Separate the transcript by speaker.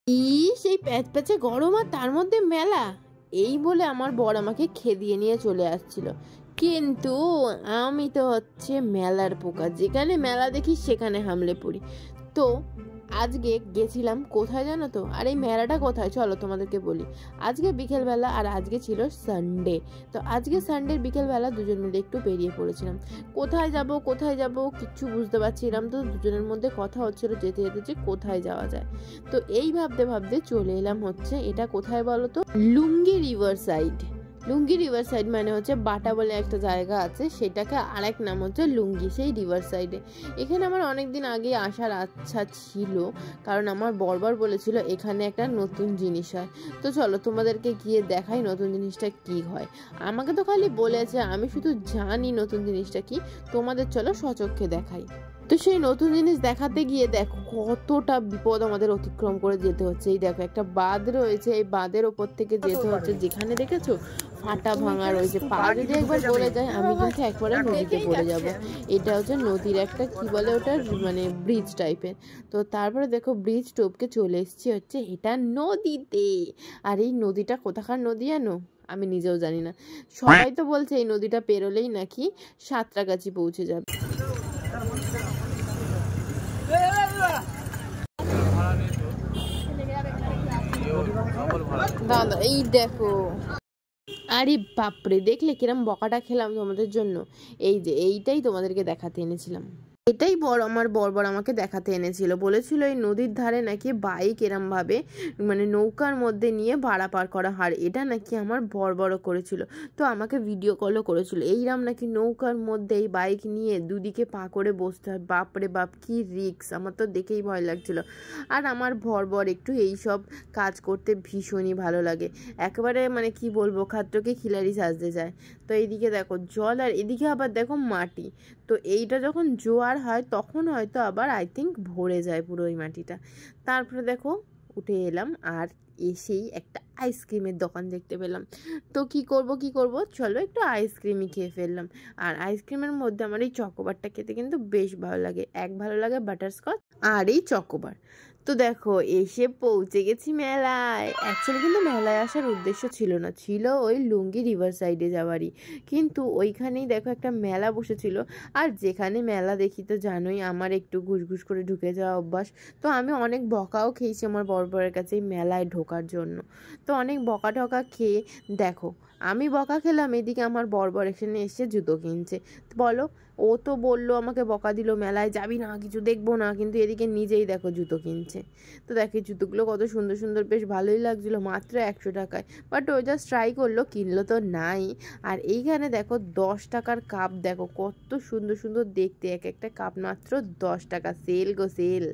Speaker 1: সেই প্যাচপ্যাচে গরম আর তার মধ্যে মেলা, এই বলে আমার বর আমাকে খেদিয়ে নিয়ে চলে আসছিল। কিন্তু আমি তো হচ্ছে মেলার পোকা, যেখানে মেলা দেখি সেখানে হামলে পড়ি। তো আজকে গেছিলাম কোথায় জানো তো? আর এই মেলাটা কোথায় চলো তোমাদেরকে বলি। আজকে বিকেলবেলা, আর আজকে ছিল সানডে, তো আজকে সানডের বিকেলবেলা দুজন মিলে একটু বেরিয়ে পড়েছিলাম। কোথায় যাব কিচ্ছু বুঝতে পারছিলাম, তো দুজনের মধ্যে কথা হচ্ছিল যেতে যেতে যে কোথায় যাওয়া যায়। তো এই ভাবতে ভাবতে চলে এলাম হচ্ছে, এটা কোথায় বলো তো? লুঙ্গি রিভার সাইড। লুঙ্গি রিভার সাইড মানে হচ্ছে বাটা বলে একটা জায়গা আছে, সেটাকে আরেক নাম হচ্ছে লুঙ্গি, সেই রিভার সাইডে। এখানে আমার অনেকদিন আগে আসার আচ্ছা ছিল, কারণ আমার বরবার বলেছিল এখানে একটা নতুন জিনিস হয়। তো চলো তোমাদেরকে গিয়ে দেখাই নতুন জিনিসটা কি হয়। আমাকে তো খালি বলেছে, আমি শুধু জানি নতুন জিনিসটা কি, তোমাদের চলো সচক্ষে দেখাই। তো সেই নতুন জিনিস দেখাতে গিয়ে দেখো কতটা বিপদ আমাদের অতিক্রম করে যেতে হচ্ছে। এই দেখো একটা বাঁধ রয়েছে, এই বাঁধের ওপর থেকে যেতে হচ্ছে, যেখানে দেখেছো ফাটা ভাঙা রয়েছে, পা যদি একবার পড়ে যায় আমি কিন্তু একবারে নদীতে পড়ে যাব। এটা হচ্ছে নদীর একটা কি বলে ওটা, মানে ব্রিজ টাইপের। তো তারপরে দেখো ব্রিজ টপকে চলে এসেছি হচ্ছে এটা নদীতে। আর এই নদীটা কোথাকার নদী জানো? আমি নিজেও জানি না। সবাই তো বলছে এই নদীটা পেরোলেই নাকি সাঁতরাগাছি পৌঁছে যাবে। দাদা এই দেখো, আরে বাপরে, দেখলে কিরম বকাটা খেলাম তোমাদের জন্য। এই যে এইটাই তোমাদেরকে দেখাতে এনেছিলাম, এটাই আমার বর আমাকে দেখাতে এনেছিল। বলেছিল এই নদীর ধারে নাকি বাইক এরম ভাবে মানে নৌকার মধ্যে নিয়ে ভাড়া পার করা হয়, এটা নাকি আমার বর করেছিল। তো আমাকে ভিডিও কলও করেছিল, এইরাম নাকি নৌকার মধ্যে এই বাইক নিয়ে দুদিকে পা করে বসতে হয়। বাপরে বাপ কি রিক্স, আমার তো দেখেই ভয় লাগছিল। আর আমার বর একটু এইসব কাজ করতে ভীষণই ভালো লাগে, একেবারে মানে কি বলবো, খাদ্যকে খিলাড়ি সাজতে যায়। তো এইদিকে দেখো জল, আর এদিকে আবার দেখো মাটি। তো এইটা যখন জোয়ার হয় তখন হয়তো আবার আই থিঙ্ক ভরে যায় পুরো ওই মাটিটা। তারপরে দেখো উঠে এলাম, আর এসেই একটা আইসক্রিমের দোকান দেখতে পেলাম। তো কি করব চলো একটু আইসক্রিমই খেয়ে ফেললাম। আর আইসক্রিমের মধ্যে আমার এই চকোবারটা খেতে কিন্তু বেশ ভালো লাগে, ভালো লাগে বাটারস্কচ আর এই চকোবার। তো দেখো এসে পৌঁছে গেছি মেলায়। অ্যাকচুয়ালি কিন্তু মেলায় আসার উদ্দেশ্য ছিল না, ছিল ওই লুঙ্গি রিভার সাইডে যাওয়ারই। কিন্তু ওইখানেই দেখো একটা মেলা বসেছিল, আর যেখানে মেলা দেখি তো জানোই আমার একটু ঘুষ করে ঢুকে যাওয়া অভ্যাস। তো আমি অনেক বকাও খেয়েছি আমার বরের কাছে এই মেলায় ঢোকার জন্য। তো অনেক বকা ঠকা খেয়ে দেখো আমি বকা খেলাম, এদিকে আমার বর এখানে এসে জুতো কিনছে। বলো, ও তো বললো আমাকে বকা দিল মেলায় যাবি না, কিছু দেখবো না, কিন্তু এদিকে নিজেই দেখো জুতো কিনছে। তো দেখো জুতোগুলো কত সুন্দর সুন্দর, বেশ ভালোই লাগছিলো, মাত্র 100 টাকায়। বাট ও জাস্ট ট্রাই করলো, কিনলো তো নাই। আর এইখানে দেখো 10 টাকার কাপ, দেখো কত সুন্দর সুন্দর দেখতে, এক একটা কাপ মাত্র 10 টাকা, সেল গো সেল।